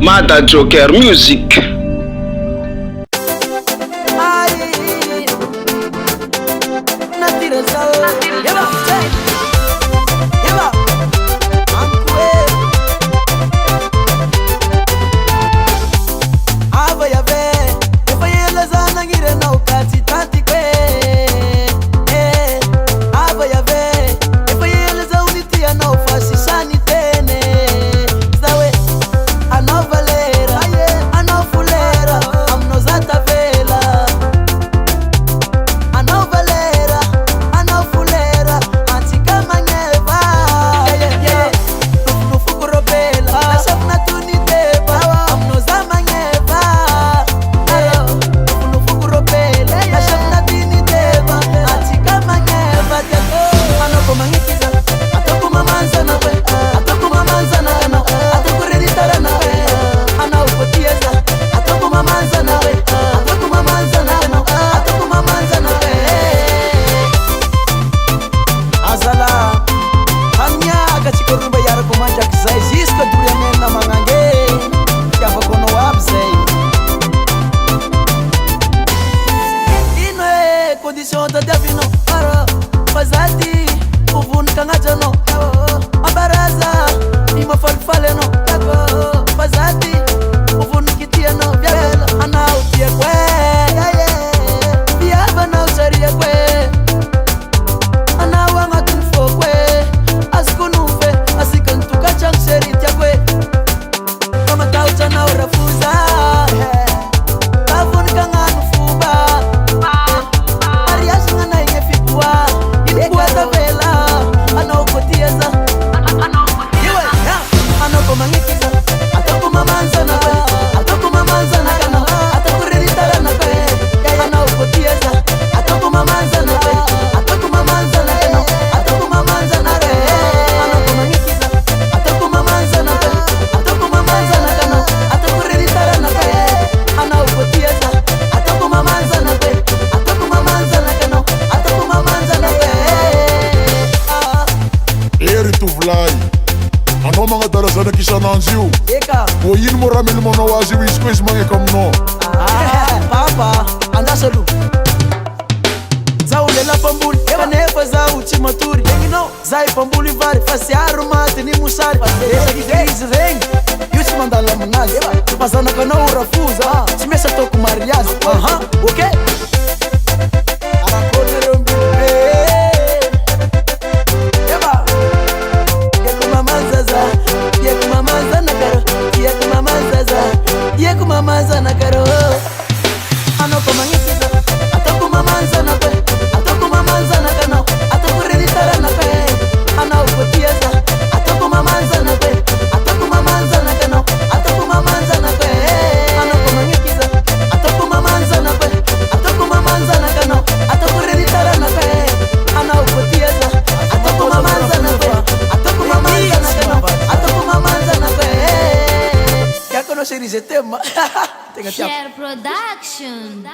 Mada Joker Music. Ano mga darasan na kisa nansiyo. O yin mo ramil mo na wazi wiskwis mga ikamno. Papa, anda salu Zaulela pambuli, eva nefa za uchimaturi Zai pambuli vari, fasi arumati ni musari Esa kikrizi rengi, yuchi mandala mnazi Pasana kana urafuza, chimesa toku mariazi Okay? Arakone rombi Eva Yekumamanzaza, yekumamanza nakaro Yekumamanzaza, yekumamanza nakaro Ano komangikiza, atoko mamanza na pe, atoko mamanza na kana, atoko reditara na pe, ana ukotieza, atoko mamanza na pe, atoko mamanza na kana, atoko mamanza na pe, ano komangikiza, atoko mamanza na pe, atoko mamanza na kana, atoko reditara na pe, ana ukotieza, atoko mamanza na pe, atoko mamanza na kana, atoko mamanza na pe. Ya conocer ese tema. Share Production.